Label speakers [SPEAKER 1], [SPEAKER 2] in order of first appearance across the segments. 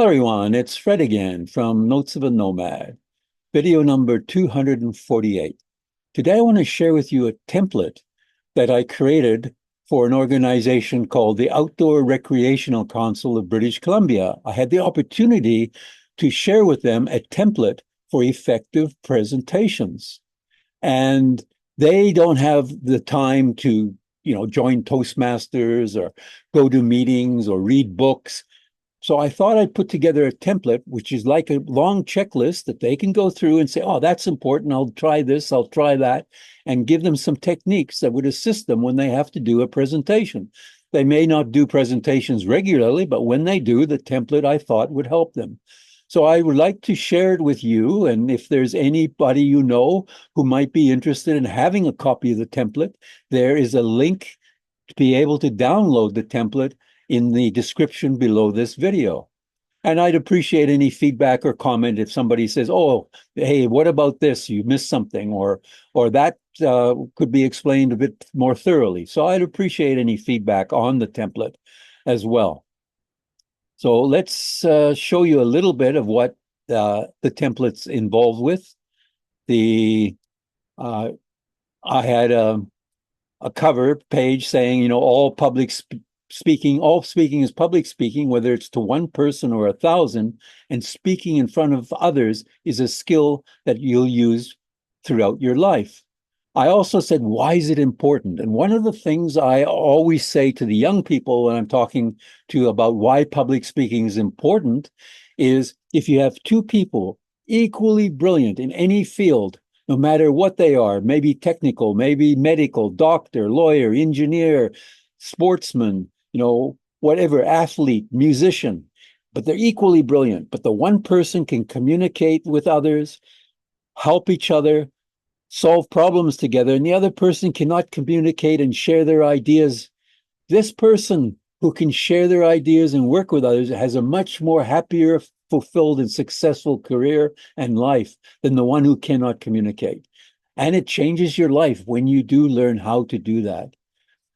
[SPEAKER 1] Hello everyone, it's Fred again from Notes of a Nomad, video number 248. Today I want to share with you a template that I created for an organization called the Outdoor Recreational Council of British Columbia. I had the opportunity to share with them a template for effective presentations. And they don't have the time to, join Toastmasters or go to meetings or read books. So I thought I'd put together a template, which is like a long checklist that they can go through and say, oh, that's important. I'll try this, I'll try that, and give them some techniques that would assist them when they have to do a presentation. They may not do presentations regularly, but when they do, the template I thought would help them. So I would like to share it with you. And if there's anybody you know who might be interested in having a copy of the template, there is a link to be able to download the template in the description below this video. And I'd appreciate any feedback or comment if somebody says, oh, hey, what about this? You missed something, or that could be explained a bit more thoroughly. So I'd appreciate any feedback on the template as well. So let's show you a little bit of what the template's involved with. The I had a cover page saying, all speaking is public speaking, whether it's to one person or 1,000, and speaking in front of others is a skill that you'll use throughout your life. I also said, why is it important? And one of the things I always say to the young people when I'm talking to about why public speaking is important is if you have two people equally brilliant in any field, no matter what they are, maybe technical, maybe medical, doctor, lawyer, engineer, sportsman, whatever, athlete, musician, but they're equally brilliant. But the one person can communicate with others, help each other, solve problems together, and the other person cannot communicate and share their ideas. This person who can share their ideas and work with others has a much more happier, fulfilled, and successful career and life than the one who cannot communicate. And it changes your life when you do learn how to do that.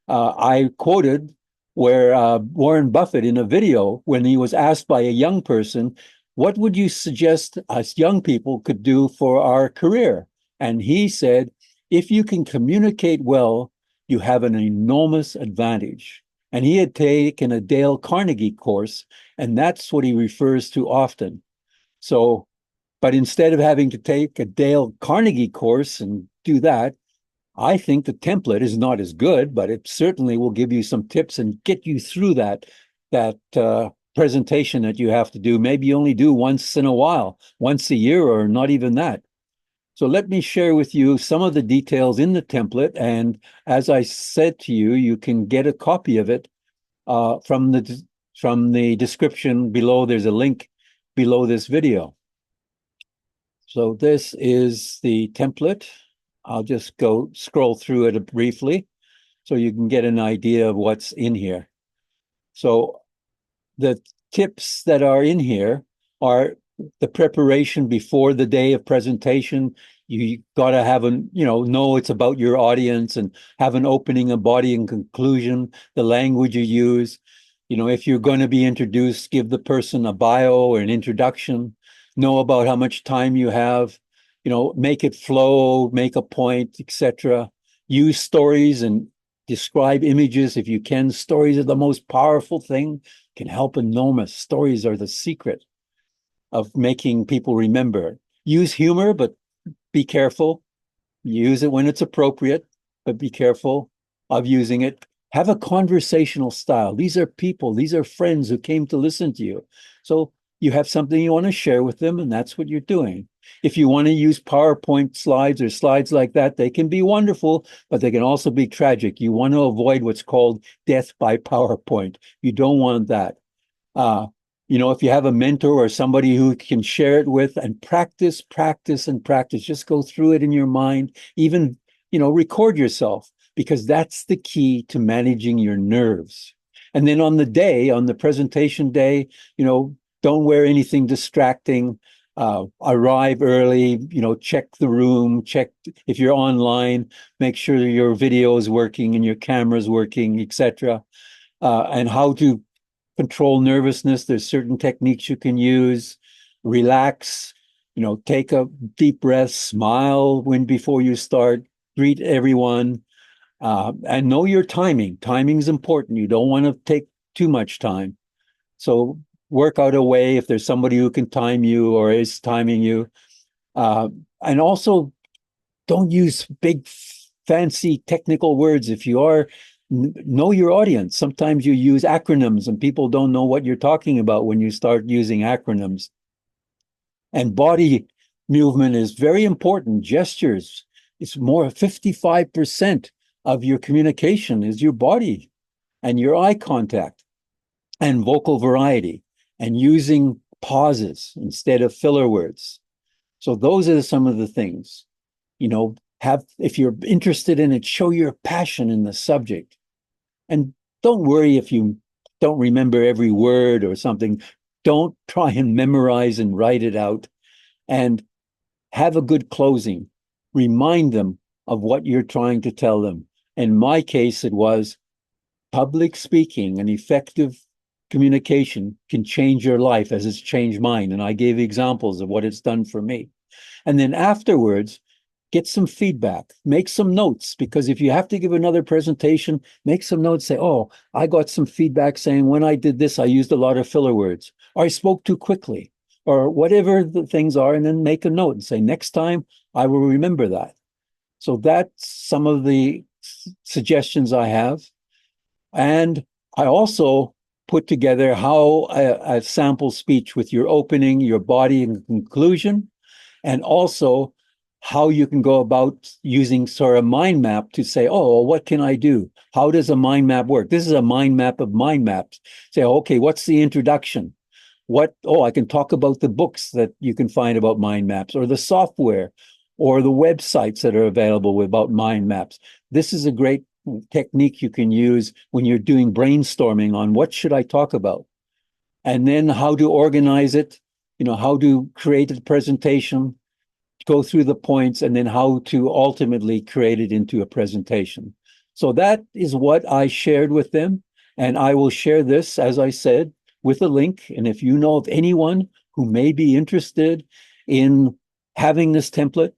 [SPEAKER 1] I quoted where Warren Buffett in a video, when he was asked by a young person, what would you suggest us young people could do for our career? And he said, if you can communicate well, you have an enormous advantage. And he had taken a Dale Carnegie course, and that's what he refers to often. So, but instead of having to take a Dale Carnegie course and do that, I think the template is not as good, but it certainly will give you some tips and get you through that presentation that you have to do. Maybe you only do once in a while, once a year, or not even that. So let me share with you some of the details in the template. And as I said to you, you can get a copy of it from the description below. There's a link below this video. So this is the template. I'll just go scroll through it briefly so you can get an idea of what's in here. So the tips that are in here are the preparation before the day of presentation. You got to have know it's about your audience and have an opening, a body, and conclusion, the language you use. If you're going to be introduced, give the person a bio or an introduction, know about how much time you have, make it flow, make a point, etc. Use stories and describe images if you can. Stories are the most powerful thing, can help enormous. Stories are the secret of making people remember. Use humor, but be careful. Use it when it's appropriate, but be careful of using it. Have a conversational style. These are people, these are friends who came to listen to you. So you have something you want to share with them, and that's what you're doing. If you want to use PowerPoint slides or slides like that, they can be wonderful, but they can also be tragic. You want to avoid what's called death by PowerPoint. You don't want that. If you have a mentor or somebody who can share it with, and practice, practice, and practice, just go through it in your mind, even, record yourself, because that's the key to managing your nerves. And then on the presentation day, don't wear anything distracting. Arrive early, check the room, check if you're online, make sure your video is working and your camera's working, etc. And how to control nervousness, there's certain techniques you can use. Relax, take a deep breath, smile when before you start, greet everyone, and know your timing. Timing is important. You don't want to take too much time. So work out a way if there's somebody who can time you or is timing you. And also don't use big, fancy technical words. If you are, know your audience. Sometimes you use acronyms and people don't know what you're talking about when you start using acronyms. And body movement is very important. Gestures, it's more 55% of your communication is your body and your eye contact and vocal variety and using pauses instead of filler words. So those are some of the things, have, if you're interested in it, show your passion in the subject. And don't worry if you don't remember every word or something. Don't try and memorize and write it out. And have a good closing. Remind them of what you're trying to tell them. In my case, it was public speaking and effective communication can change your life as it's changed mine. And I gave examples of what it's done for me. And then afterwards, get some feedback, make some notes, because if you have to give another presentation, make some notes, say, oh, I got some feedback saying when I did this, I used a lot of filler words, or I spoke too quickly, or whatever the things are, and then make a note and say, next time I will remember that. So that's some of the suggestions I have. And I also put together how a sample speech with your opening, your body, and conclusion, and also how you can go about using sort of mind map to say, oh, well, what can I do? How does a mind map work? This is a mind map of mind maps. Say, okay, what's the introduction? I can talk about the books that you can find about mind maps or the software or the websites that are available about mind maps. This is a great technique you can use when you're doing brainstorming on what should I talk about? And then how to organize it, how to create a presentation, go through the points, and then how to ultimately create it into a presentation. So that is what I shared with them. And I will share this, as I said, with a link. And if you know of anyone who may be interested in having this template,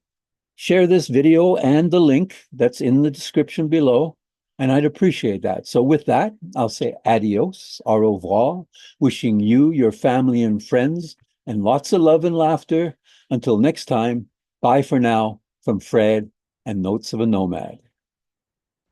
[SPEAKER 1] share this video and the link that's in the description below. And I'd appreciate that. So with that, I'll say adios, au revoir, wishing you, your family, and friends, and lots of love and laughter. Until next time, bye for now from Fred and Notes of a Nomad.